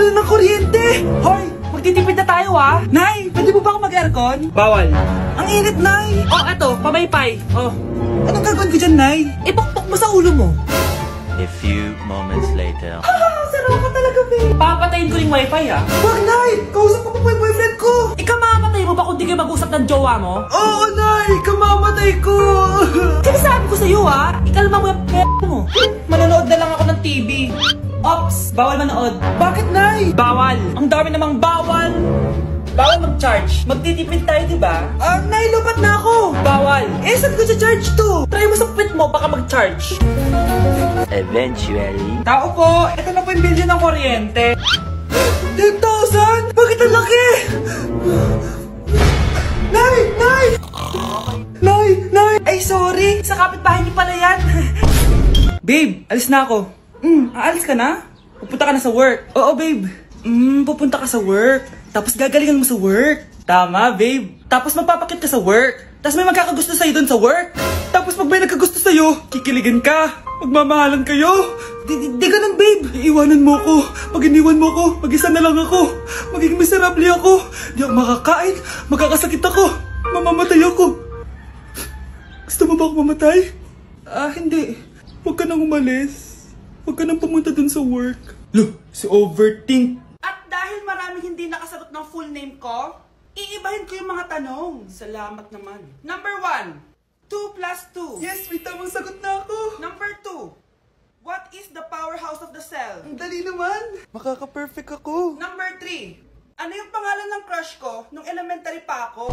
mahal ng kuryente. Hoy, magtitipid na tayo ah. Nay, pwede mo ba ako mag-aircon? Bawal. Ang init, Nay. Oh, eto, pamaypay. Oh. Anong gagawin ko dyan, Nay? Ipukpok mo sa ulo mo. A few moments later. Saro ka talaga, babe. Papatayin ko yung wifi, ha? Wag, Nay! Kausap ko pa po yung boyfriend ko! Ikamamatay mo ba kung di kayo mag-usap ng jowa mo? Oo, Nay! Ikamamatay ko! Sinasabi ko sa'yo, ha? Ikalma mo yung mo. Manonood na lang ako ng TV. Ops! Bawal manood. Bakit, Nay? Bawal. Ang dami namang bawal. Bawal mag-charge. Magtitipid tayo, di ba? Nay, lupat na ako. Bawal. Eh, saan ko charge to? Try mo sa puwit mo, baka mag-charge. Eventually. Tao po, ito na po yung bilyo ng kuryente. 10,000? Bakit ang laki? Nay! Nay! Nay! Nay! Ay, sorry. Sa kapitbahay niyo pala yan. Babe, alis na ako. Aalis ka na? Pupunta ka na sa work. Oo, babe. Pupunta ka sa work. Tapos gagalingan mo sa work. Tama, babe. Tapos magpapakit ka sa work. Tapos may magkakagusto sa'yo dun sa work. Tapos pag may nagkagusto sa'yo, kikiligan ka. Magmamahalan kayo. Di ganun, babe. Iiwanan mo ko. Pag iniwan mo ko, mag-isa na lang ako. Magiging miserable ako. Di ako makakain. Magkakasakit ako. Mamamatay ako. Gusto mo ba ako mamatay? Hindi. Huwag ka nang umalis. Huwag ka nang pumunta dun sa work. Look, si Overthink. At dahil maraming hindi nakasagot ng full name ko, iibahin ko yung mga tanong. Salamat naman. Number 1. 2 plus 2. Yes, may tamang sagot na ako. Number 2. What is the powerhouse of the cell? Ang dali naman. Makaka-perfect ako. Number 3. Ano yung pangalan ng crush ko nung elementary pa ako?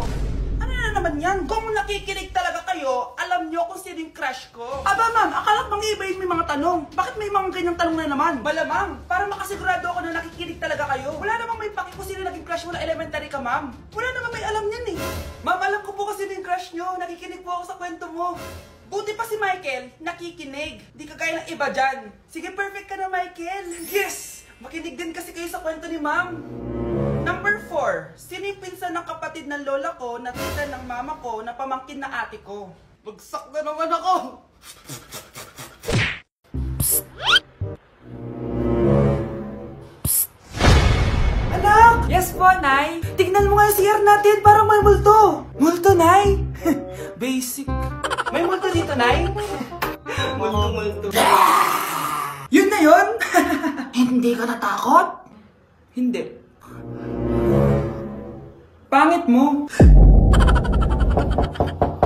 Ano na naman yan? Kung nakikinig talaga kayo, alam nyo kung sino yung crush ko. Aba ma'am, akala bang iibahin may mga tanong? Bakit may mga ganyang tanong na naman? Malamang, para makasigurado ako na nakikinig talaga kayo. Wala namang may paki kung sino naging crush mo na elementary ka, ma'am. Wala namang may alam yan eh. Ma'am, alam ko po kasi sino yung crush nyo. Nakikinig po ako sa kwento mo. Buti pa si Michael, nakikinig. Di kagaya ng iba dyan. Sige, perfect ka na, Michael. Yes! Makinig din kasi kayo sa kwento ni ma'am. Number 4. Sino yung pinsan ng kapatid ng lola ko na tita ng mama ko na pamangkin na ate ko? Bagsak na naman ako! Psst. Psst. Anak! Yes po, Nay. Tignan mo nga yung CR natin, parang may multo. Multo, Nay? Basic. May multo dito, Nay? Multo. Yun na yun? Hindi ka natakot? Hindi. Pangit mo.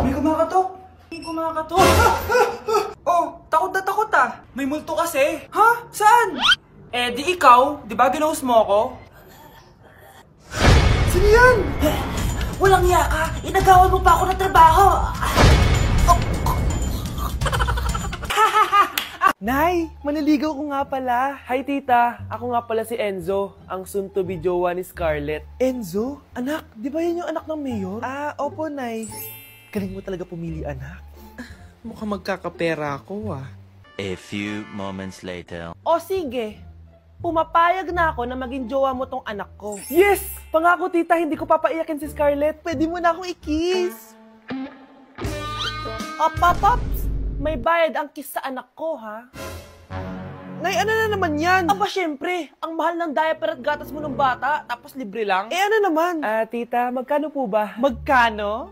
May kumakatok. May kumakatok. Oh, takot na takot ah. May multo kasi. Ha? Saan? Eh, di ikaw. Di ba ginose mo ako? Sino yan? Walang iya ka. Inagawan mo pa ako ng trabaho. Nay, maniligaw ko nga pala. Hi, tita. Ako nga pala si Enzo, ang soon-to-be jowa ni Scarlett. Enzo? Anak, di ba yan yung anak ng mayor? Opo, Nay. Galing mo talaga pumili, anak. Mukhang magkakapera ako, ah. A few moments later. O sige, pumapayag na ako na maging jowa mo tong anak ko. Yes! Pangako, tita, hindi ko papaiyakin si Scarlett. Pwede mo na akong i-kiss. Pops! May bayad ang kiss sa anak ko, ha? Nay, ano na naman yan? Aba, syempre. Ang mahal ng diaper at gatas mo ng bata, tapos libre lang. Eh, ano naman? Tita, magkano po ba? Magkano?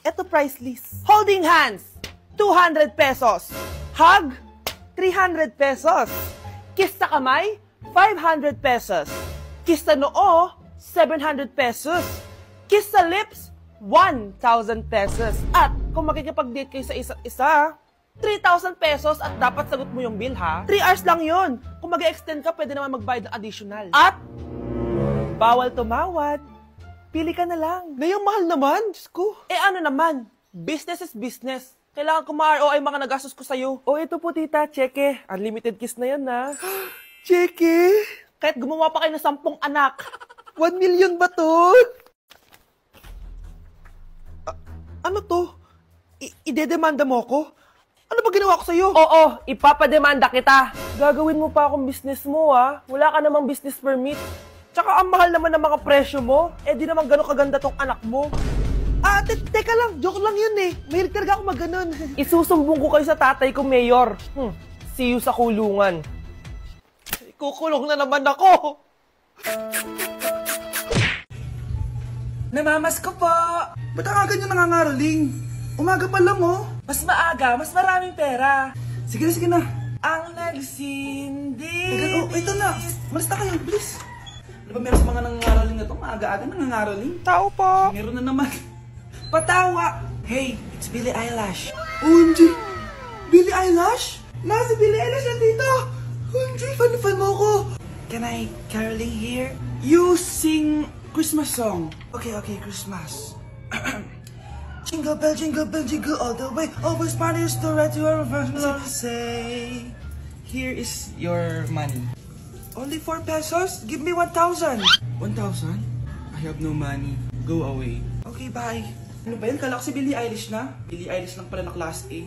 Eto price list. Holding hands, 200 pesos. Hug, 300 pesos. Kiss sa kamay, 500 pesos. Kiss sa noo, 700 pesos. Kiss sa lips, 1,000 pesos. At kung makikipag-date kayo sa isa't isa, 3,000 pesos at dapat sagot mo yung bill, ha? 3 hours lang yun. Kung mag-extend ka, pwede naman magbayad ng additional. At bawal tumawad. Pili ka na lang. Na yung mahal naman, Diyos ko. Eh ano naman, business is business. Kailangan ko ma-ROI mga nagastos ko sa'yo. O ito po, tita, cheque. Unlimited kiss na yan, na. Cheque? Kahit gumawa pa kayo ng 10 anak. 1 million ba to? Ano to? Idedemanda mo ako? Ano ba ginawa ko sa'yo? Oo, ipapademanda kita. Gagawin mo pa akong business mo, ha? Wala ka namang business permit. Tsaka ang mahal naman ng mga presyo mo. Eh di naman gano'ng kaganda tong anak mo. Teka lang, joke lang yun eh. Mahilig talaga ako mag-ganon. Isusumbong ko kayo sa tatay ko, Mayor. See you sa kulungan. kukulong na naman ako. Namamas ko po. Ba't ang aga nyo nangangaraling? Umaga pa lang oh. Mas maaga, mas maraming pera. Sige na, sige na. Ang nagsindi. Oh, ito na. Malis na kayo, bilis. Ano ba meron sa mga nangangaraling na to? Maaga-aga nangangaraling. Tao po. Meron na naman. Patawa. Hey, it's Billie Eilish. OMG. Billie Eilish? Nasa Billie Eilish na dito. OMG, fan mo ko. Can I caroling here? You sing Christmas song. Okay, Christmas. Jingle bell, jingle all the way. Always partners to right to our first love. Say, here is your money. Only 4 pesos? Give me 1,000. 1,000? I have no money. Go away. Okay, bye. Ano ba yan? Kala ko si Billie Eilish na. Billie Eilish lang pala na class A.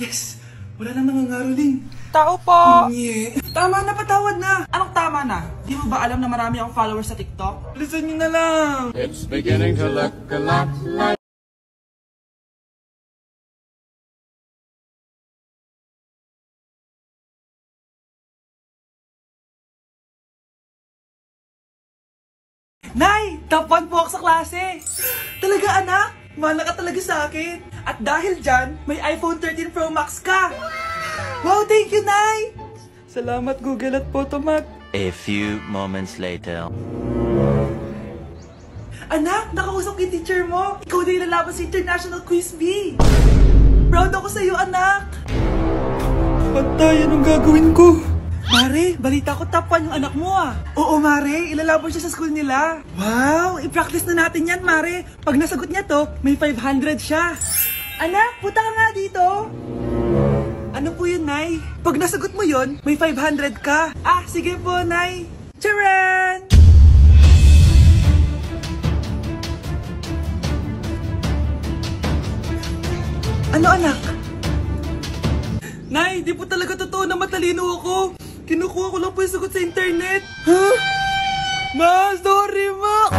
Yes! Wala nang nangangaroling. Tao po. Yeah. Tama na, patawad na. Anong tama na? Di mo ba alam na marami akong followers sa TikTok? Listen nyo na lang. It's beginning to look a lot like Nay! Top 1 po ako sa klase! Talaga anak? Mahal ka talaga sa akin. At dahil dyan, may iPhone 13 Pro Max ka! Wow, thank you, Nay! Salamat Google at Photomac. A few moments later. Anak, nakausap yung teacher mo. Ikaw na yung lalaban sa International Quiz Bee. Proud ako sa'yo, anak. Patay, anong gagawin ko? Mare, balita ko top 1 yung anak mo ah. Oo, Mare, ilalaban siya sa school nila. Wow, i-practice na natin yan, Mare. Pag nasagot niya to, may 500 siya. Anak, punta ka nga dito. Ano po yun, Nay? Pag nasagot mo yun, may 500 ka. Ah, sige po, Nay. Charan! Ano, anak? Nay, di po talaga totoo na matalino ako. Kinukuha ko lang po yung sagot sa internet. Huh? Ma, sorry ma!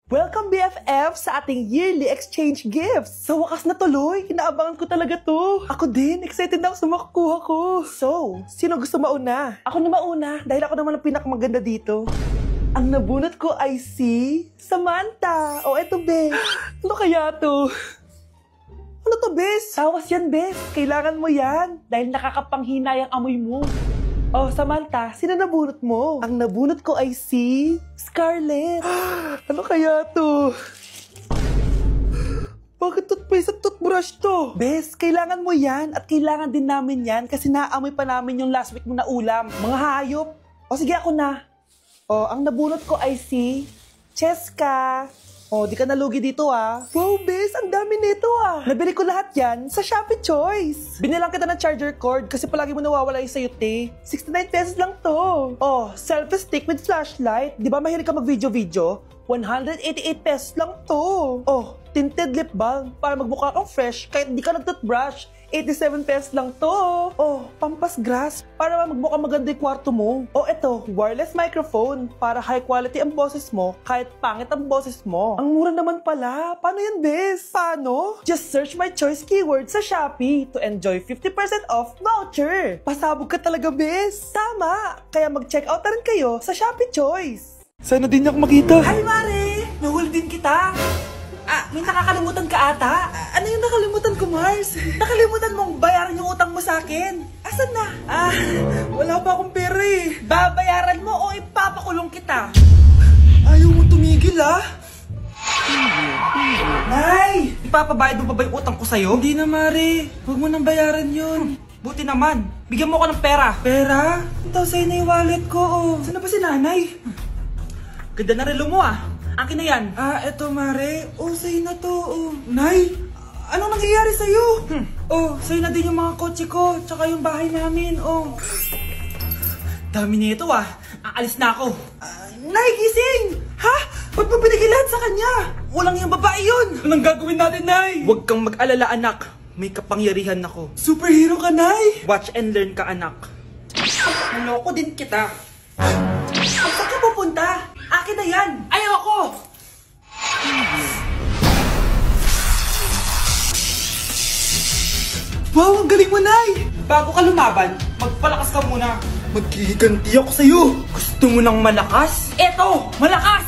Welcome BFF sa ating yearly exchange gifts. Sa wakas na tuloy, inaabangan ko talaga to. Ako din, excited na ako sa makukuha ko. So, sino gusto mauna? Ako na mauna, dahil ako naman ang pinakamaganda dito. Ang nabunot ko ay si Samantha. O eto, Bes. Ano kaya to? Ano to, Bes? Tawas yan, Bes. Kailangan mo yan. Dahil nakakapanghinay ang amoy mo. Oh, Samantha, sino nabunot mo? Ang nabunot ko ay si Scarlett. Ano kaya to? Bakit toothpaste at toothbrush to? Bes, kailangan mo yan. At kailangan din namin yan kasi naamoy pa namin yung last week mo na ulam. Mga hayop. O sige, ako na. O, ang nabunot ko ay si Cheska. Oh, di ka nalugi dito ah. Wow, Bes, ang dami nito ah. Nabili ko lahat yan sa Shopee Choice. Binilang kita ng charger cord kasi palagi mo nawawala yung sayo, te. 69 pesos lang to. Oh, selfie stick with flashlight. Di ba mahilig ka mag-video-video? 188 pesos lang to. Oh, tinted lip balm para magmukha kang fresh kahit di ka nag-toothbrush. 87 pesos lang to. Oh, pampas grass para magmukha maganda yung kwarto mo. Oh, eto, wireless microphone para high quality ang boses mo kahit pangit ang boses mo. Ang mura naman pala. Paano yan, Bes? Paano? Just search my choice keyword sa Shopee to enjoy 50% off voucher. Pasabog ka talaga, Bes. Tama. Kaya mag-check out na rin kayo sa Shopee Choice. Sana din ako makita. Hi, Mare! Nahuli din kita. Ah, may nakakalimutan ka ata. Ano yung nakalimutan ko, Mars? Nakalimutan mong bayaran yung utang mo sa akin. Asan na? Ah, wala pa akong pera eh. Babayaran mo o ipapakulong kita? Ayaw mo tumigil ah. Nay! Ipapabayad mo pa ba yung utang ko sa'yo? Hindi na, Mare. Huwag mo nang bayaran yun. Buti naman. Bigyan mo ako ng pera. Pera? Ito sa'yo na yung wallet ko. Oh. Saan na ba si nanay? Ganda na relo mo ah. Akin na yan. Ah, eto Mare. Oh, sa'yo na to. Oh. Nay, anong nangyayari sa'yo? Oh, sa'yo na din yung mga kotse ko. Tsaka yung bahay namin. Oh. Dami nito ah. Aalis na ako. Nay, gising! Ha? Ba't mo binigay lahat sa kanya? Walang yung babae yun. Anong gagawin natin, Nay? Huwag kang mag-alala, anak. May kapangyarihan ako. Superhero ka, Nay? Watch and learn ka, anak. Naloko din kita. Saan ka pupunta? Akin na yan! Ayoko! Wow, ang galing mo, Nay! Bago ka lumaban, Magpalakas ka muna. Maghihiganti ako sa'yo. Gusto mo ng malakas? Eto, malakas!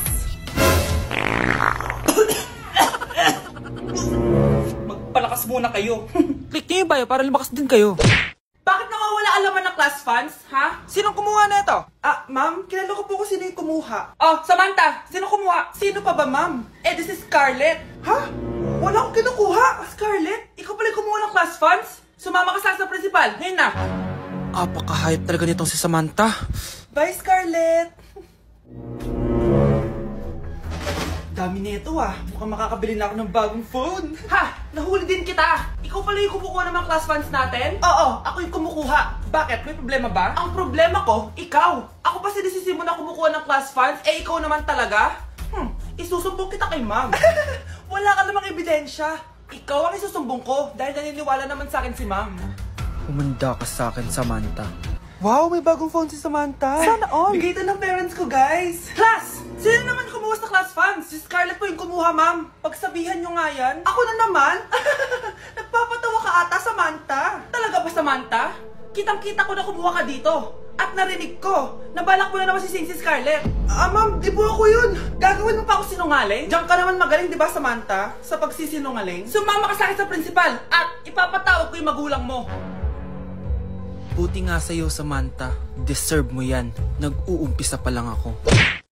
Magpalakas muna kayo. Click niyo yung bio para lumakas din kayo. Bakit nawawala alaman ng class funds, ha? Sinong kumuha na ito? Ma'am, kilala ko po kung sino yung kumuha. Oh, Samantha, sino kumuha? Sino pa ba, ma'am? This is Scarlett. Ha? Wala akong kinukuha. Scarlett, ikaw pala yung kumuha ng class funds? Sumama ka sa principal, ngayon na. Apaka-hype talaga nitong si Samantha. Bye, Scarlett. Dami nito Mukhang makakabili na ako ng bagong phone. Ha! Nahuli din kita! Ikaw pala yung kumukuha ng mga class funds natin? Oo, ako yung kumukuha. Bakit? May problema ba? Ang problema ko, ikaw. Ako pa sinisisi mo na kumukuha ng class funds, ikaw naman talaga? Isusumbong kita kay ma'am. Wala ka namang ebidensya. Ikaw ang isusumbong ko dahil naniniwala naman sa akin si ma'am. Humanda ka sa akin, Samantha. Wow, may bagong phone si Samantha. Sana all. Bigay ito ng parents ko, guys. Class! Sino naman kumuha sa class funds? Si Scarlett po yung kumuha, ma'am. Pagsabihan nyo nga yan. Ako na naman? Nagpapatawa ka ata, Samantha. Talaga ba, Samantha? Kitang-kita ko na kumuha ka dito. At narinig ko, nabalak mo na naman si Scarlett. Ma'am, di po ako yun. Gagawin mo pa ako sinungaling? Diyan ka naman magaling, di ba, Samantha? Sa pagsisinungaling? Sumama ka sa akin sa principal at ipapatawag ko yung magulang mo. Buti nga sa'yo, Samantha. Deserve mo yan. Nag-uumpisa pa lang ako.